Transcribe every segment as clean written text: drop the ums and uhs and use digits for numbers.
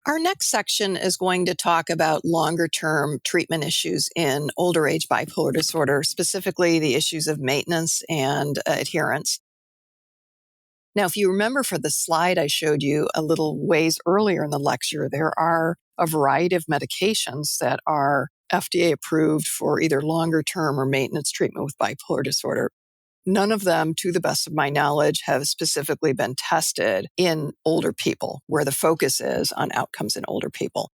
Our next section is going to talk about longer-term treatment issues in older age bipolar disorder, specifically the issues of maintenance and adherence. Now, if you remember for the slide I showed you a little ways earlier in the lecture, there are a variety of medications that are FDA approved for either longer-term or maintenance treatment with bipolar disorder. None of them, to the best of my knowledge, have specifically been tested in older people, where the focus is on outcomes in older people.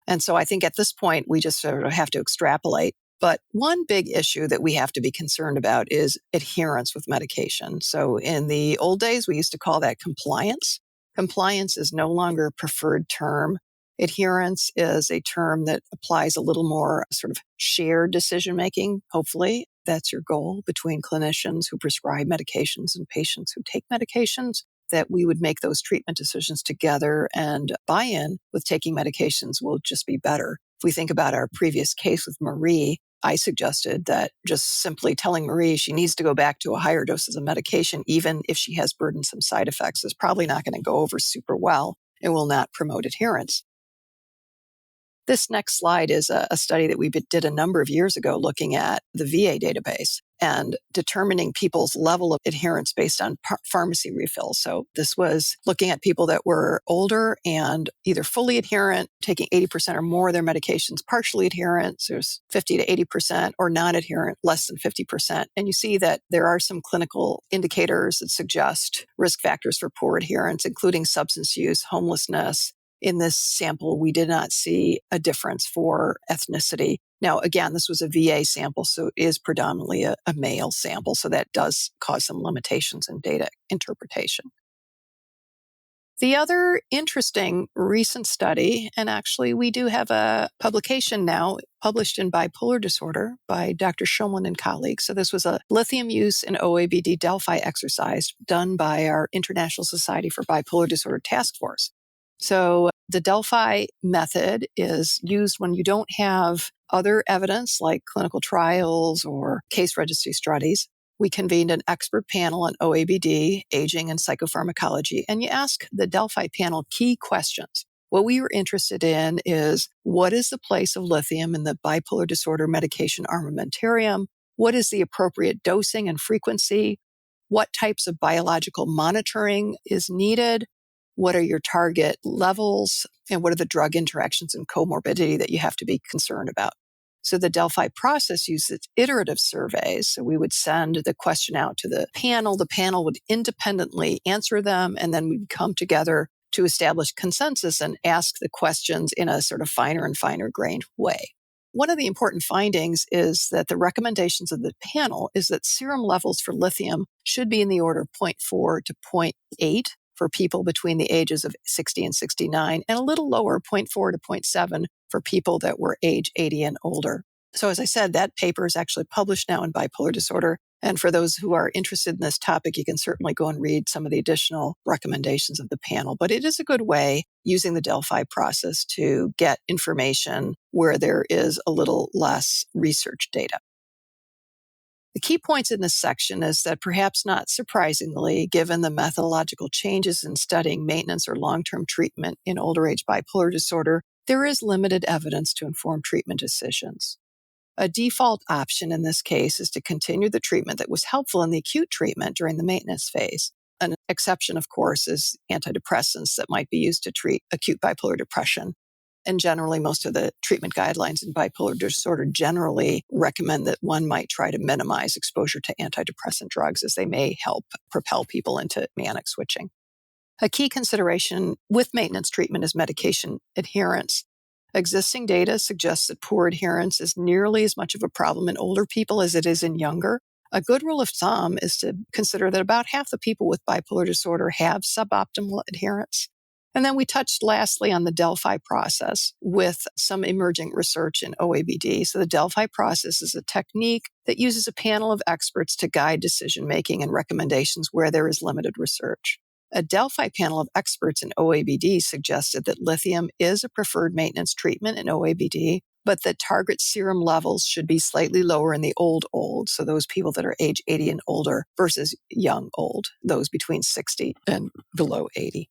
And so I think at this point, we just sort of have to extrapolate. But one big issue that we have to be concerned about is adherence with medication. So in the old days, we used to call that compliance. Compliance is no longer a preferred term. Adherence is a term that applies a little more sort of shared decision-making, hopefully. That's your goal between clinicians who prescribe medications and patients who take medications, that we would make those treatment decisions together, and buy-in with taking medications will just be better. If we think about our previous case with Marie, I suggested that just simply telling Marie she needs to go back to a higher doses of medication, even if she has burdensome side effects, is probably not going to go over super well and will not promote adherence. This next slide is a study that we did a number of years ago looking at the VA database and determining people's level of adherence based on pharmacy refills. So this was looking at people that were older and either fully adherent, taking 80% or more of their medications, partially adherent, so there's 50 to 80%, or non-adherent, less than 50%. And you see that there are some clinical indicators that suggest risk factors for poor adherence, including substance use, homelessness. In this sample, we did not see a difference for ethnicity. Now, again, this was a VA sample, so it is predominantly a male sample, so that does cause some limitations in data interpretation. The other interesting recent study, and actually we do have a publication now published in Bipolar Disorder by Dr. Shumlin and colleagues. So this was a lithium use in OABD Delphi exercise done by our International Society for Bipolar Disorder Task Force. So the Delphi method is used when you don't have other evidence like clinical trials or case registry studies. We convened an expert panel on OABD, aging, and psychopharmacology, and you ask the Delphi panel key questions. What we were interested in is, what is the place of lithium in the bipolar disorder medication armamentarium? What is the appropriate dosing and frequency? What types of biological monitoring is needed? What are your target levels? And what are the drug interactions and comorbidity that you have to be concerned about? So the Delphi process uses iterative surveys. So we would send the question out to the panel. The panel would independently answer them, and then we'd come together to establish consensus and ask the questions in a sort of finer and finer grained way. One of the important findings is that the recommendations of the panel is that serum levels for lithium should be in the order of 0.4 to 0.8 for people between the ages of 60 and 69, and a little lower, 0.4 to 0.7 for people that were age 80 and older. So as I said, that paper is actually published now in Bipolar Disorder. And for those who are interested in this topic, you can certainly go and read some of the additional recommendations of the panel. But it is a good way, using the Delphi process, to get information where there is a little less research data. The key points in this section is that, perhaps not surprisingly, given the methodological changes in studying maintenance or long-term treatment in older age bipolar disorder, there is limited evidence to inform treatment decisions. A default option in this case is to continue the treatment that was helpful in the acute treatment during the maintenance phase. An exception, of course, is antidepressants that might be used to treat acute bipolar depression. And generally, most of the treatment guidelines in bipolar disorder generally recommend that one might try to minimize exposure to antidepressant drugs, as they may help propel people into manic switching. A key consideration with maintenance treatment is medication adherence. Existing data suggests that poor adherence is nearly as much of a problem in older people as it is in younger. A good rule of thumb is to consider that about half the people with bipolar disorder have suboptimal adherence. And then we touched lastly on the Delphi process with some emerging research in OABD. So the Delphi process is a technique that uses a panel of experts to guide decision-making and recommendations where there is limited research. A Delphi panel of experts in OABD suggested that lithium is a preferred maintenance treatment in OABD, but that target serum levels should be slightly lower in the old, so those people that are age 80 and older, versus young old, those between 60 and below 80.